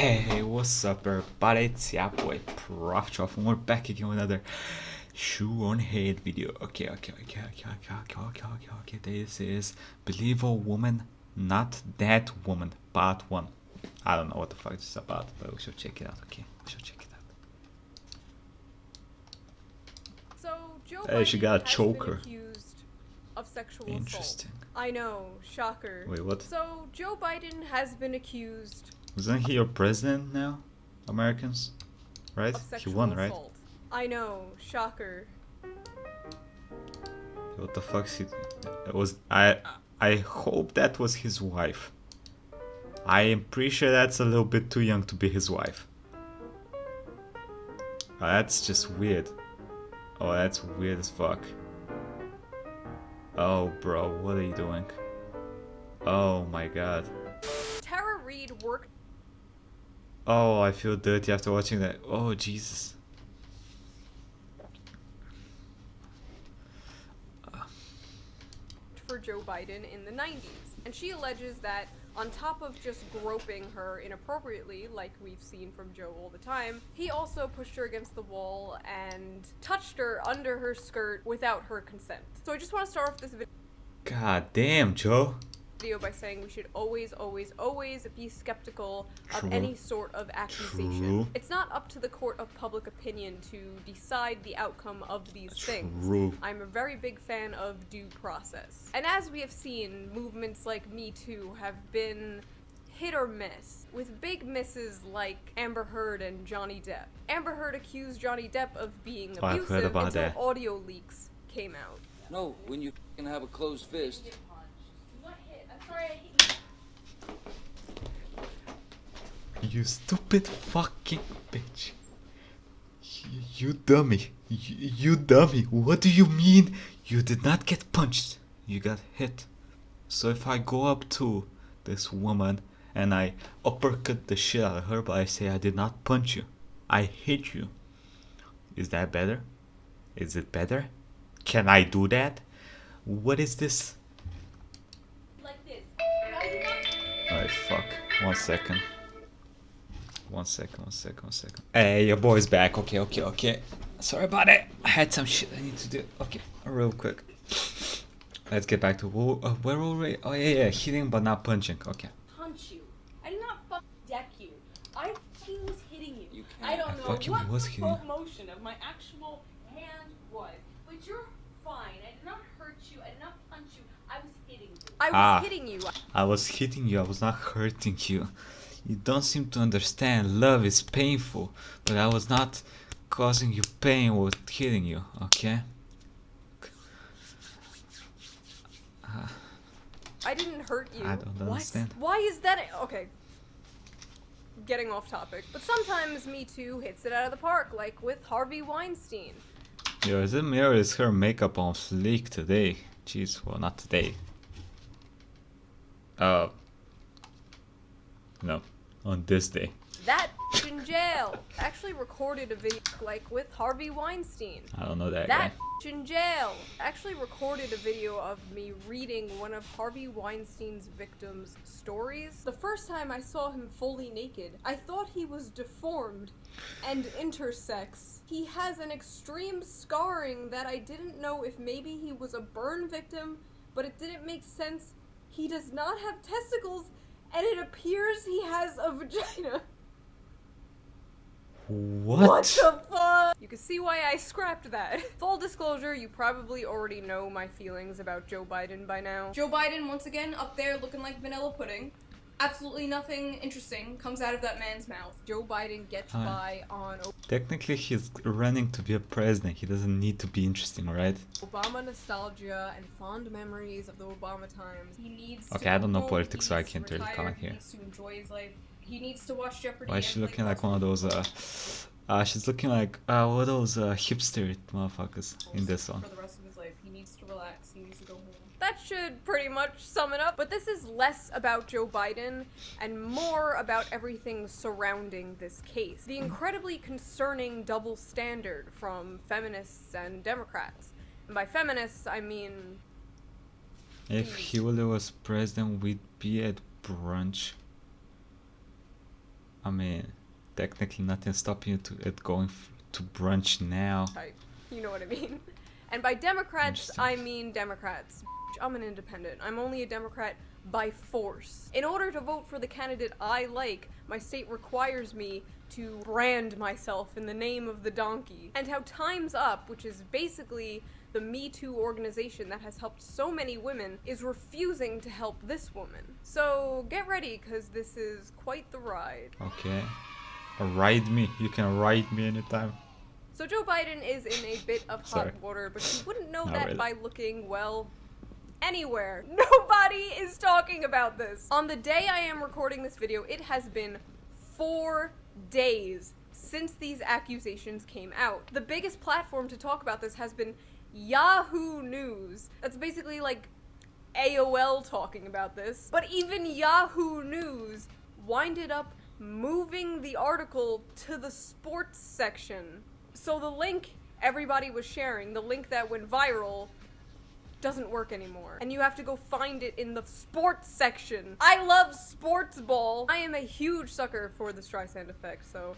Hey, what's up everybody, it's your boy Proftrof and we're back again with another Shoe0nHead video. Okay, this is Believe a Woman, Not That Woman, part 1. I don't know what the fuck this is about, but we should check it out, okay? We should check it out. So, Joe Hey, she got a Biden has choker. been accused of sexual Interesting. assault. I know, shocker. Wait, what? So, Joe Biden has been accused Isn't he your president now? Americans? Right? of He sexual won, right? assault. I know, shocker. What the fuck's he... It was... I hope that was his wife. I am pretty sure that's a little bit too young to be his wife. Oh, that's just weird. Oh, that's weird as fuck. Oh, bro, what are you doing? Oh my god. Tara Reid worked Oh, I feel dirty after watching that. Oh, Jesus. for Joe Biden in the 90s, and she alleges that on top of just groping her inappropriately, like we've seen from Joe all the time, he also pushed her against the wall and touched her under her skirt without her consent. So I just want to start off this God damn, Joe. video by saying we should always be skeptical of True. any sort of accusation. True. It's not up to the court of public opinion to decide the outcome of these things. True. I'm a very big fan of due process. And as we have seen, movements like Me Too have been hit or miss, with big misses like Amber Heard and Johnny Depp. Amber Heard accused Johnny Depp of being Oh, I've heard abusive about until that. audio leaks came out. No, when you can have a closed fist. What hit? I'm sorry, I hit you. You stupid fucking bitch. You dummy. You dummy. What do you mean? You did not get punched. You got hit. So if I go up to this woman and I uppercut the shit out of her, but I say I did not punch you, I hit you, is that better? Is it better? Can I do that? What is this? Like this. I did not. Alright, fuck. 1 second. One second. Hey, your boy's back. Okay. Sorry about it. I had some shit I need to do. Okay, real quick. Let's get back to where were we? Oh yeah, hitting but not punching. Okay. Punch you. I did not fucking deck you. I fucking was hitting you. You I can't. don't know fucking what was the hitting you. full motion of my actual hand was, but you're fine. I did not hurt you. I did not punch you. I was hitting you. I was Ah. hitting you. I was hitting you. I was not hurting you. You don't seem to understand. Love is painful, but I was not causing you pain with hitting you. Okay. I didn't hurt you. I don't understand. Why is that? Okay. Getting off topic. But sometimes Me Too hits it out of the park, like with Harvey Weinstein. Yo, is it me or is her makeup on fleek today? Jeez, well, not today. No, on this day. That in jail actually recorded a video, like with Harvey Weinstein. I don't know that That guy. in jail actually recorded a video of me reading one of Harvey Weinstein's victims' stories. The first time I saw him fully naked, I thought he was deformed and intersex. He has an extreme scarring that I didn't know if maybe he was a burn victim, but it didn't make sense. He does not have testicles, and it appears he has a vagina. What the fuck? You can see why I scrapped that. Full disclosure, you probably already know my feelings about Joe Biden by now. Joe Biden, once again, up there looking like vanilla pudding. Absolutely nothing interesting comes out of that man's mouth. Joe Biden gets by on Technically, he's running to be a president. He doesn't need to be interesting, right? Obama nostalgia and fond memories of the Obama times. He needs Okay, to I don't know go politics, so I he's can't really retired, comment he here. needs to enjoy his life. He needs to watch Jeopardy. Why is she and looking play like one of those, crossword she's looking like, what are those, hipster motherfuckers in this one? for the rest of his life. He needs to relax. He needs to go home. That should pretty much sum it up. But this is less about Joe Biden and more about everything surrounding this case. The incredibly concerning double standard from feminists and Democrats. And by feminists, I mean... If Hillary was president, we'd be at brunch. I mean, technically nothing stopping you it going to brunch now. type. You know what I mean? And by Democrats, Interesting. I mean Democrats. I'm an independent. I'm only a Democrat by force. In order to vote for the candidate I like, my state requires me to brand myself in the name of the donkey. And how Time's Up, which is basically the Me Too organization that has helped so many women, is refusing to help this woman. So get ready, because this is quite the ride. Okay. Ride me. You can ride me anytime. So Joe Biden is in a bit of hot Sorry. water, but you wouldn't know Not that really. by looking, well, anywhere. Nobody is talking about this. On the day I am recording this video, it has been 4 days since these accusations came out. The biggest platform to talk about this has been Yahoo News. That's basically like AOL talking about this. But even Yahoo News winded up moving the article to the sports section. So the link everybody was sharing, the link that went viral, doesn't work anymore. And you have to go find it in the sports section. I love sports ball. I am a huge sucker for the Streisand effect, so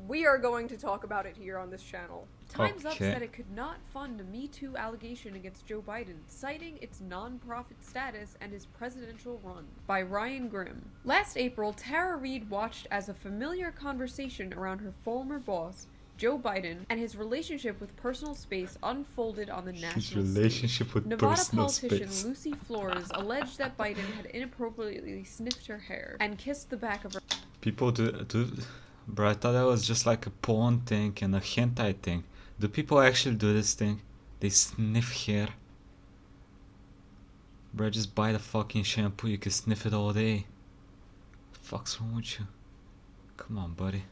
we are going to talk about it here on this channel. Time's Up Okay. said it could not fund a Me Too allegation against Joe Biden, citing its non-profit status and his presidential run. By Ryan Grimm. Last April, Tara Reid watched as a familiar conversation around her former boss, Joe Biden, and his relationship with personal space unfolded on the His national relationship stage. with Nevada personal politician space. Lucy Flores alleged that Biden had inappropriately sniffed her hair and kissed the back of her. People do. Bro, I thought that was just like a porn thing and a hentai thing. Do people actually do this thing? They sniff hair. Bro, just buy the fucking shampoo. You can sniff it all day. Fuck's wrong with you? Come on, buddy.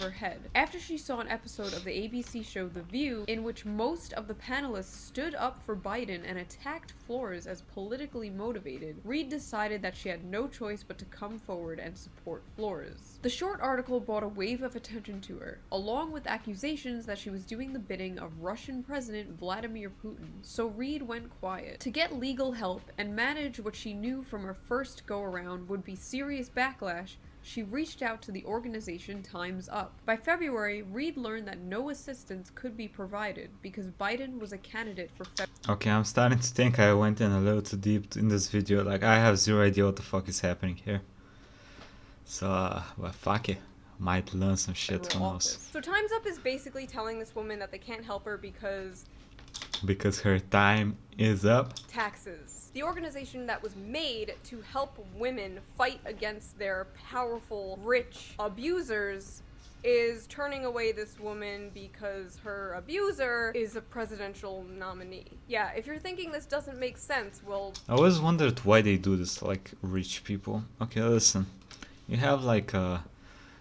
Her head after she saw an episode of the ABC show The View in which most of the panelists stood up for Biden and attacked Flores as politically motivated. Reid decided that she had no choice but to come forward and support Flores. The short article brought a wave of attention to her, along with accusations that she was doing the bidding of Russian President Vladimir Putin. So Reid went quiet. To get legal help and manage what she knew from her first go-around would be serious backlash, she reached out to the organization Time's Up. By February, Reid learned that no assistance could be provided because Biden was a candidate for Okay, I'm starting to think I went in a little too deep in this video. Like, I have zero idea what the fuck is happening here. So, well, fuck it. Might learn some shit, who federal knows. office. So Time's Up is basically telling this woman that they can't help her because Because her time is up. taxes. The organization that was made to help women fight against their powerful, rich abusers is turning away this woman because her abuser is a presidential nominee. Yeah, if you're thinking this doesn't make sense, well, I always wondered why they do this, like, rich people. Okay, listen. You have, like,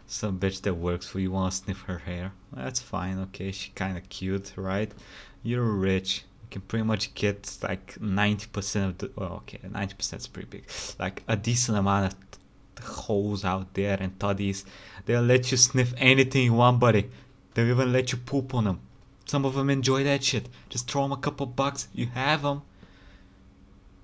some bitch that works for you, wanna sniff her hair. That's fine, okay, she kinda cute, right? You're rich. You can pretty much get, like, 90% of the... Well, okay, 90% is pretty big. Like, a decent amount of hoes out there and toddies. They'll let you sniff anything you want, buddy. They'll even let you poop on them. Some of them enjoy that shit. Just throw them a couple bucks, you have them.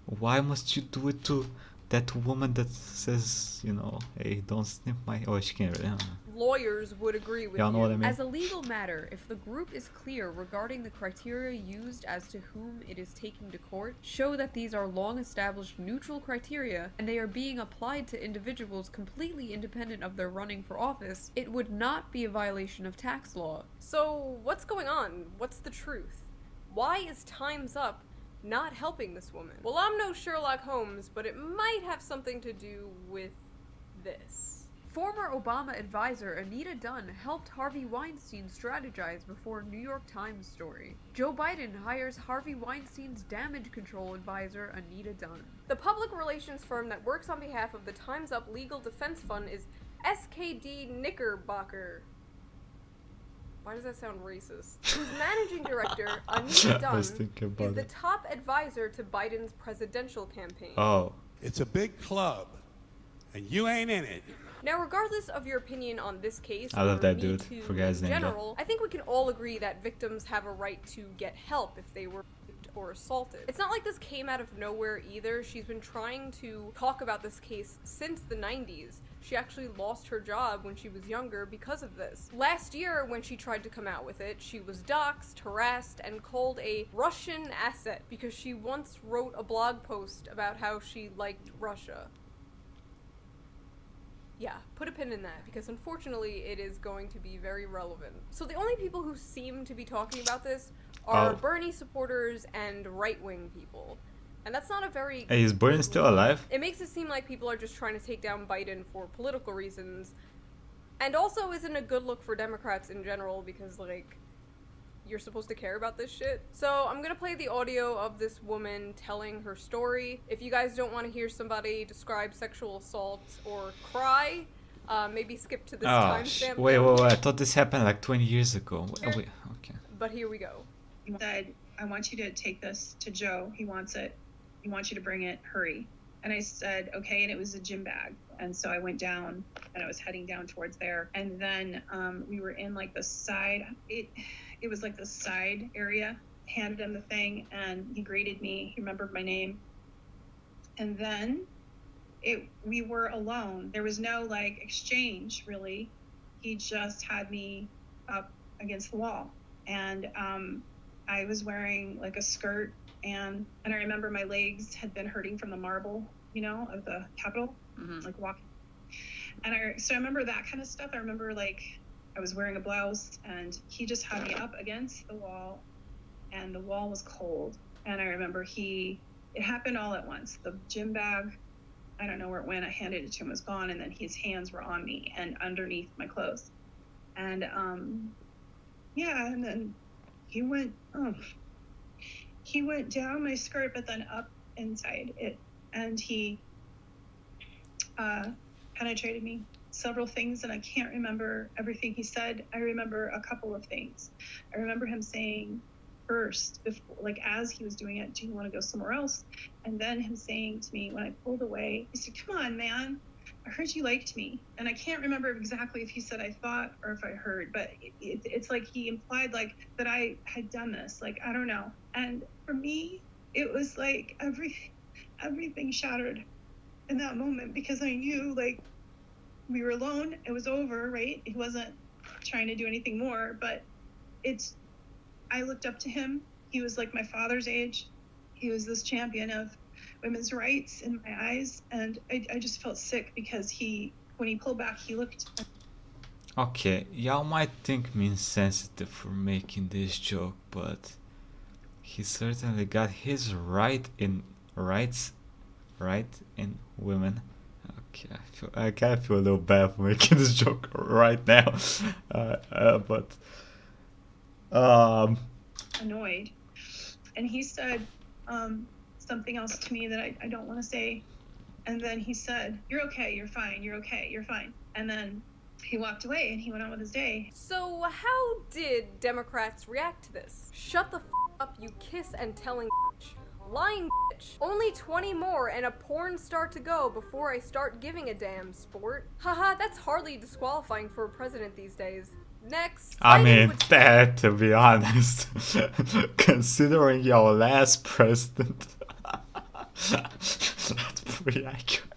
Why must you do it to that woman that says, you know, hey, don't sniff my... Oh, she can't really... lawyers would agree with Y'all know you. what I mean? As a legal matter, if the group is clear regarding the criteria used as to whom it is taking to court, show that these are long-established neutral criteria and they are being applied to individuals completely independent of their running for office, it would not be a violation of tax law. So, what's going on? What's the truth? Why is Time's Up not helping this woman? Well, I'm no Sherlock Holmes, but it might have something to do with this. Former Obama advisor Anita Dunn helped Harvey Weinstein strategize before New York Times story. Joe Biden hires Harvey Weinstein's damage control advisor Anita Dunn. The public relations firm that works on behalf of the Time's Up Legal Defense Fund is SKD Knickerbocker. Why does that sound racist? Whose managing director, Anita Dunn, was thinking about is the it. top advisor to Biden's presidential campaign. Oh. It's a big club, and you ain't in it. Now, regardless of your opinion on this case, I love or that Me dude. Too Forgot his in name, though. general, I think we can all agree that victims have a right to get help if they were raped or assaulted. It's not like this came out of nowhere either. She's been trying to talk about this case since the 90s. She actually lost her job when she was younger because of this. Last year, when she tried to come out with it, she was doxxed, harassed, and called a Russian asset because she once wrote a blog post about how she liked Russia. Yeah, put a pin in that, because unfortunately it is going to be very relevant. So the only people who seem to be talking about this are Bernie supporters and right-wing people. And that's not a very... Hey, is Bernie still alive? It makes it seem like people are just trying to take down Biden for political reasons. And also isn't a good look for Democrats in general, because, like, you're supposed to care about this shit. So I'm gonna play the audio of this woman telling her story. If you guys don't want to hear somebody describe sexual assault or cry, maybe skip to this timestamp. Wait, I thought this happened like 20 years ago. Wait, okay. But here we go. He said, I want you to take this to Joe. He wants it. He wants you to bring it. Hurry. And I said, okay. And it was a gym bag. And so I went down and I was heading down towards there. And then we were in like the side. It was like the side area. Handed him the thing and he greeted me. He remembered my name. And then we were alone. There was no like exchange really. He just had me up against the wall. And I was wearing like a skirt and I remember my legs had been hurting from the marble, you know, of the Capitol, like walking. And so I remember that kind of stuff. I remember like I was wearing a blouse and he just had me up against the wall and the wall was cold. And I remember it happened all at once. The gym bag, I don't know where it went. I handed it to him, it was gone. And then his hands were on me and underneath my clothes. And yeah, and then he went down my skirt, but then up inside it. And he penetrated me several things, and I can't remember everything he said. I remember a couple of things. I remember him saying first, before, like as he was doing it, do you want to go somewhere else? And then him saying to me when I pulled away, he said, come on, man. I heard you liked me. And I can't remember exactly if he said I thought or if I heard, but it's like he implied like that I had done this. Like, I don't know. And for me, it was like everything shattered in that moment because I knew like we were alone. It was over, right? He wasn't trying to do anything more, but I looked up to him. He was like my father's age. He was this champion of women's rights in my eyes, and I just felt sick because when he pulled back, he looked. Okay, y'all might think me insensitive for making this joke, but he certainly got his rights in women. Okay, I kind of feel a little bad for making this joke right now, but annoyed, and he said something else to me that I don't want to say. And then he said, you're okay, you're fine, you're okay, you're fine. And then he walked away and he went on with his day. So how did Democrats react to this? Shut the f up, you kiss and telling bitch. Lying bitch. Only 20 more and a porn star to go before I start giving a damn, sport. Haha, that's hardly disqualifying for a president these days. Next. I mean, that, to be honest, considering your last president, that's pretty accurate.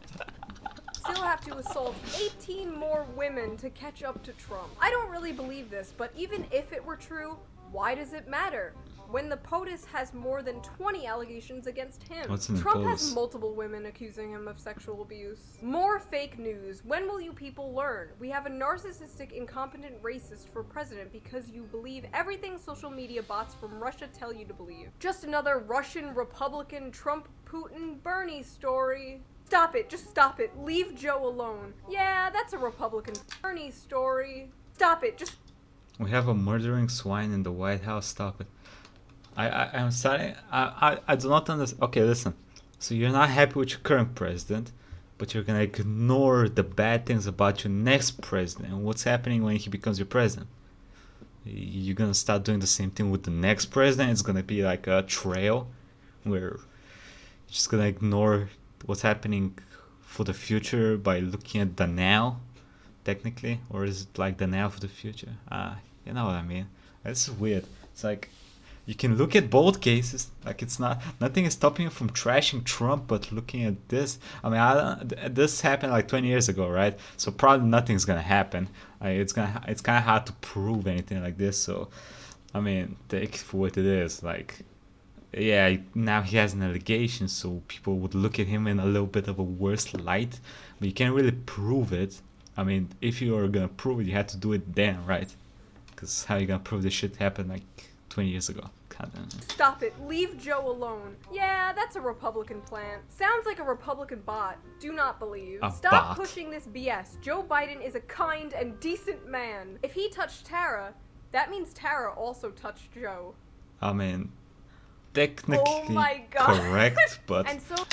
Still have to assault 18 more women to catch up to Trump. I don't really believe this, but even if it were true, why does it matter? When the POTUS has more than 20 allegations against him. What's in the Trump POTUS? has multiple women accusing him of sexual abuse. More fake news. When will you people learn? We have a narcissistic, incompetent racist for president because you believe everything social media bots from Russia tell you to believe. Just another Russian, Republican, Trump, Putin, Bernie story. Stop it. Just stop it. Leave Joe alone. Yeah, that's a Republican Bernie story. Stop it. Just... We have a murdering swine in the White House. Stop it. I'm sorry. I do not understand. Okay, listen. So you're not happy with your current president, but you're gonna ignore the bad things about your next president and what's happening when he becomes your president. You're gonna start doing the same thing with the next president. It's gonna be like a trail where you're just gonna ignore what's happening for the future by looking at the now, technically, or is it like the now for the future? You know what I mean. It's weird. It's like You can look at both cases. Like, it's not, nothing is stopping you from trashing Trump, but looking at this, I mean, this happened like 20 years ago, right? So probably nothing's gonna happen. It's kind of hard to prove anything like this. So, I mean, take it for what it is. Like, yeah, now he has an allegation, so people would look at him in a little bit of a worse light, but you can't really prove it. I mean, if you are gonna prove it, you have to do it then, right? Because how you gonna prove this shit happened like 20 years ago? Stop it. Leave Joe alone. Yeah, that's a Republican plan. Sounds like a Republican bot. Do not believe. Stop pushing this BS. Joe Biden is a kind and decent man. If he touched Tara, that means Tara also touched Joe. I mean, technically correct, but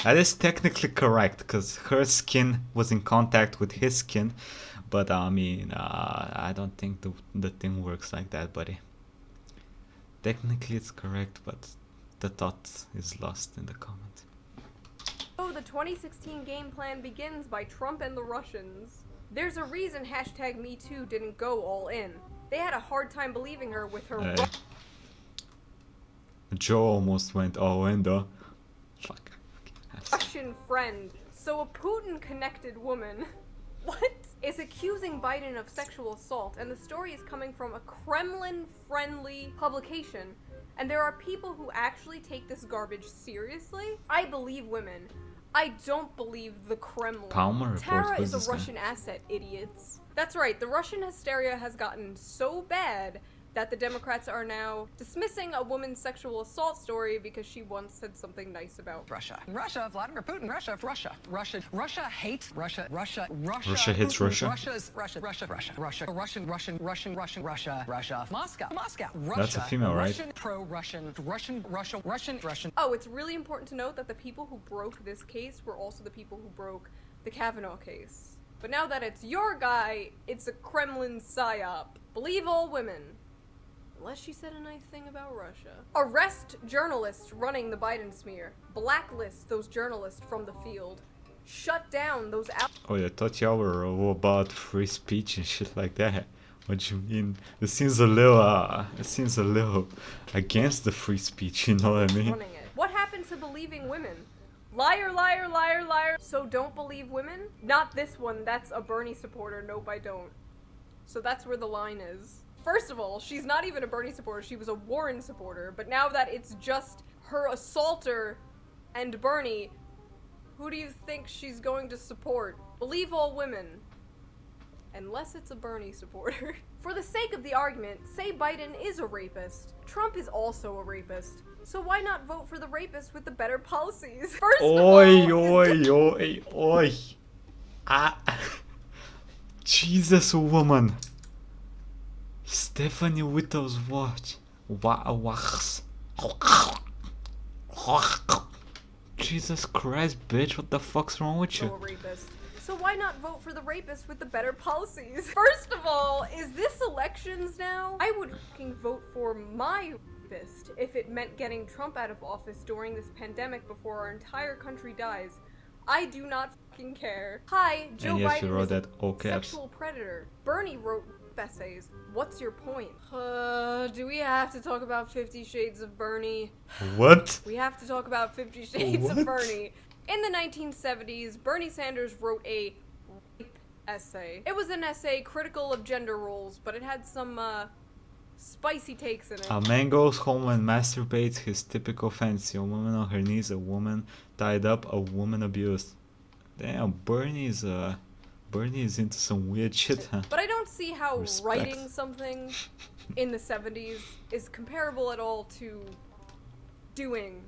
that is technically correct because her skin was in contact with his skin. But I mean, I don't think the thing works like that, buddy. Technically it's correct, but the thought is lost in the comment. So the 2016 game plan begins by Trump and the Russians. There's a reason #MeToo didn't go all in. They had a hard time believing her with her Joe almost went all in though. Fuck. Russian friend. So a Putin-connected woman is accusing Biden of sexual assault, and the story is coming from a Kremlin-friendly publication. And there are people who actually take this garbage seriously. I believe women. I don't believe the Kremlin. Tara is a Russian asset, idiots. That's right, the Russian hysteria has gotten so bad that the Democrats are now dismissing a woman's sexual assault story because she once said something nice about Russia. Vladimir Putin, Russia hates Russia. Russia hates Russia. Russia. Moscow. That's a female, right? Russian. Oh, it's really important to note that the people who broke this case were also the people who broke the Kavanaugh case. But now that it's your guy, it's a Kremlin psyop. Believe all women. Unless she said a nice thing about Russia. Arrest journalists running the Biden smear. Blacklist those journalists from the field. Shut down those Oh yeah, I thought y'all were all about free speech and shit like that. What do you mean? It seems a little against the free speech, you know what I mean? What happened to believing women? Liar, liar, liar, liar. So don't believe women? Not this one, that's a Bernie supporter. Nope, I don't. So that's where the line is. First of all, she's not even a Bernie supporter, she was a Warren supporter, but now that it's just her assaulter and Bernie, who do you think she's going to support? Believe all women. Unless it's a Bernie supporter. For the sake of the argument, say Biden is a rapist. Trump is also a rapist. So why not vote for the rapist with the better policies? First of all, Jesus, woman. Stephanie with those what? Jesus Christ, bitch, what the fuck's wrong with you? So why not vote for the rapist with the better policies? First of all, is this elections now? I would fucking vote for my rapist if it meant getting Trump out of office during this pandemic before our entire country dies. I do not fucking care. Hi, Joe Biden is a sexual predator. Bernie wrote essays. What's your point? Do we have to talk about 50 Shades of Bernie? What? We have to talk about 50 Shades of Bernie. In the 1970s, Bernie Sanders wrote a rape essay. It was an essay critical of gender roles, but it had some spicy takes in it. A man goes home and masturbates, his typical fantasy. A woman on her knees, a woman tied up, a woman abused. Damn, Bernie is into some weird shit, huh? But I don't see how writing something in the 70s is comparable at all to doing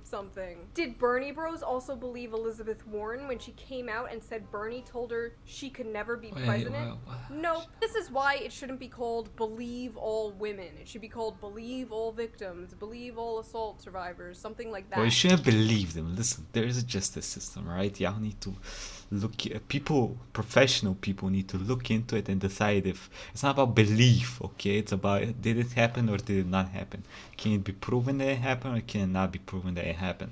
something. Did Bernie Bros also believe Elizabeth Warren when she came out and said Bernie told her she could never be president? No. This is why it shouldn't be called Believe All Women. It should be called Believe All Victims, Believe All Assault Survivors, something like that. Well, you shouldn't believe them. Listen, there is a justice system, right? Y'all need to look, professional people need to look into it and decide if it's not about belief, okay? It's about did it happen or did it not happen? Can it be proven that it happened or can it not be proven that it happened?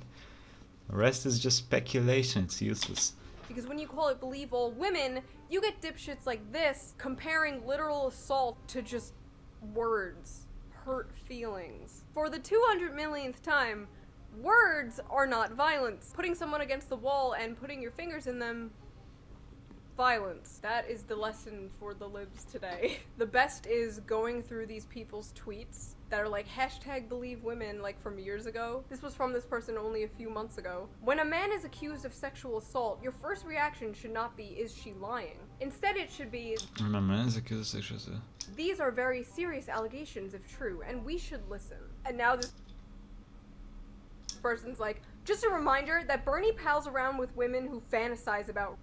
The rest is just speculation. It's useless. Because when you call it Believe All Women, you get dipshits like this comparing literal assault to just words. hurt feelings. For the 200 millionth time, words are not violence. Putting someone against the wall and putting your fingers in them, violence. That is the lesson for the libs today. The best is going through these people's tweets that are like #BelieveWomen, like from years ago. This was from this person only a few months ago. When a man is accused of sexual assault, your first reaction should not be, is she lying? Instead it should be, My man is accused of sexual assault. these are very serious allegations if true, and we should listen. And now this person's like, just a reminder that Bernie pals around with women who fantasize about.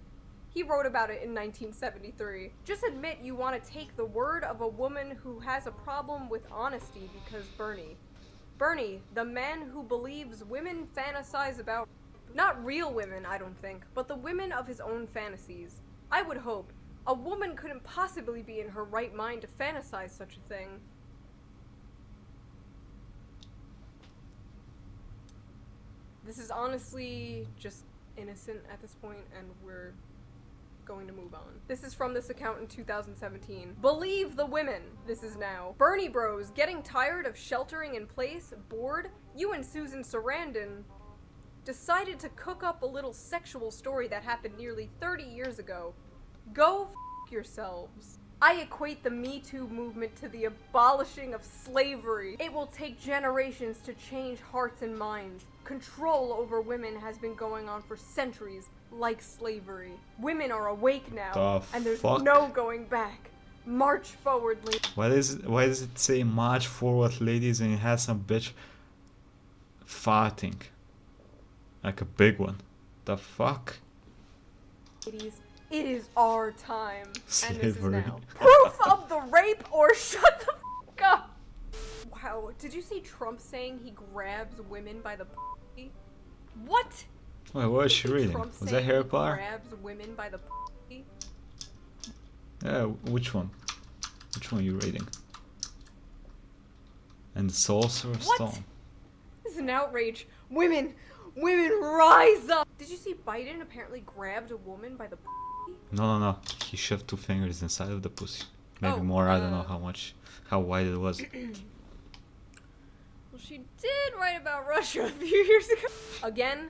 He wrote about it in 1973. Just admit you want to take the word of a woman who has a problem with honesty because Bernie, the man who believes women fantasize about, not real women, I don't think, but the women of his own fantasies. I would hope a woman couldn't possibly be in her right mind to fantasize such a thing. This is honestly just innocent at this point, and we're going to move on. This is from this account in 2017. Believe the women. This is now. Bernie bros, getting tired of sheltering in place, bored, you and Susan Sarandon decided to cook up a little sexual story that happened nearly 30 years ago. Go f*** yourselves. I equate the Me Too movement to the abolishing of slavery. It will take generations to change hearts and minds. Control over women has been going on for centuries, like slavery. Women are awake now, and there's no going back. March forward, ladies. Why does it say march forward, ladies, and it has some bitch farting? Like a big one. The fuck? Ladies, it is our time. Slavery. And this is now. Proof of the rape or shut the fuck up! Wow, did you see Trump saying he grabs women by the pussy? What? Wait, what was she reading? Trump Was that saying Harry he Potter? grabs women by the pussy? Yeah, which one? Which one are you reading? And the Sorcerer's Stone. This is an outrage. Women rise up! Did you see Biden apparently grabbed a woman by the pussy? No. He shoved 2 fingers inside of the pussy. Maybe more, I don't know how wide it was. Well, she did write about Russia a few years ago. Again,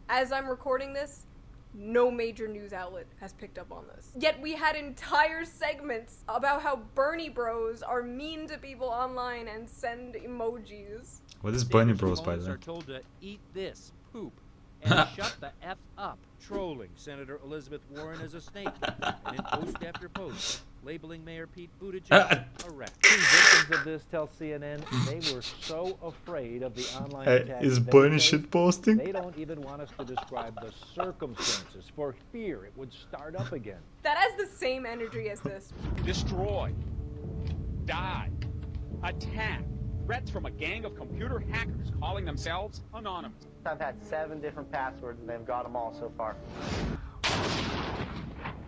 as I'm recording this, no major news outlet has picked up on this. Yet we had entire segments about how Bernie bros are mean to people online and send emojis. What is Bernie Bros, by the way? Are told to eat this poop and shut the F up. Trolling Senator Elizabeth Warren as a snake, and in post after post, labeling Mayor Pete Buttigieg a rat. Two victims of this tell CNN they were so afraid of the online attack. Is Bernie shitposting? They don't even want us to describe the circumstances for fear it would start up again. That has the same energy as this. Destroy, die, attack. Threats from a gang of computer hackers calling themselves anonymous. I've had 7 different passwords and they've got them all so far.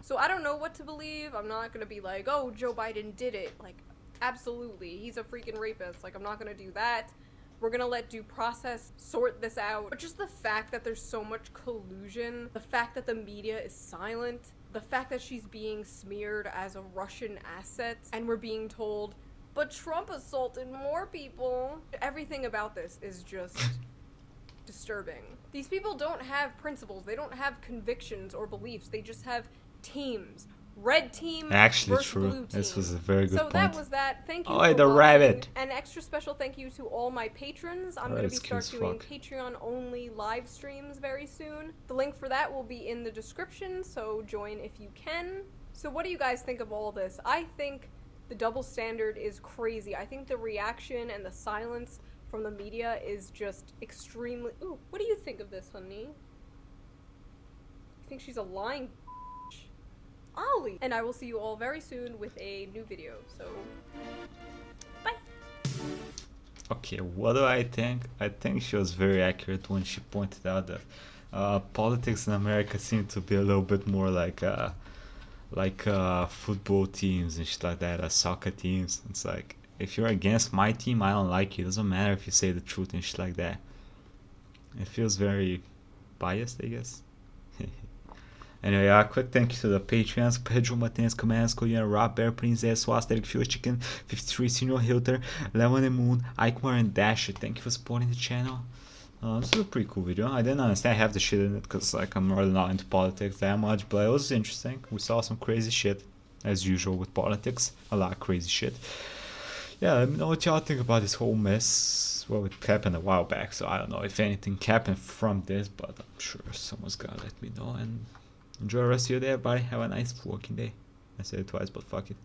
So I don't know what to believe. I'm not gonna be like, oh, Joe Biden did it. Like, absolutely, he's a freaking rapist. Like, I'm not gonna do that. We're gonna let due process sort this out. But just the fact that there's so much collusion, the fact that the media is silent, the fact that she's being smeared as a Russian asset, and we're being told, but Trump assaulted more people. Everything about this is just disturbing. These people don't have principles. They don't have convictions or beliefs. They just have teams. Red team Actually versus true. blue team. This was a very good so point. that was that. Thank you Oh, for the watching. rabbit. An extra special thank you to all my patrons. I'm going to be start doing Patreon only live streams very soon. The link for that will be in the description, so join if you can. So what do you guys think of all this? I think the double standard is crazy. I think the reaction and the silence from the media is just extremely... Ooh, what do you think of this, honey? You think she's a lying bitch? Ollie! And I will see you all very soon with a new video, so... Bye! Okay, what do I think? I think she was very accurate when she pointed out that politics in America seem to be a little bit more like football teams and shit like that, soccer teams. It's like, if you're against my team, I don't like you. It doesn't matter if you say the truth and shit like that. It feels very biased, I guess. Anyway, quick thank you to the Patreons: Pedro Martinez, Commands, Korean, Rob Bear, Princess, Swastik, Fuel Chicken, 53, Senior Hilter, Lemon and Moon, Aikmar, and Dasher. Thank you for supporting the channel. This is a pretty cool video. I didn't understand half the shit in it because like I'm really not into politics that much, but it was interesting. We saw some crazy shit, as usual with politics. A lot of crazy shit. Yeah, let me know what y'all think about this whole mess. Well, it happened a while back, so I don't know if anything happened from this, but I'm sure someone's gonna let me know. And enjoy the rest of your day, everybody. Have a nice working day. I said it twice, but fuck it.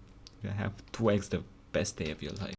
You're gonna have 2x the best day of your life.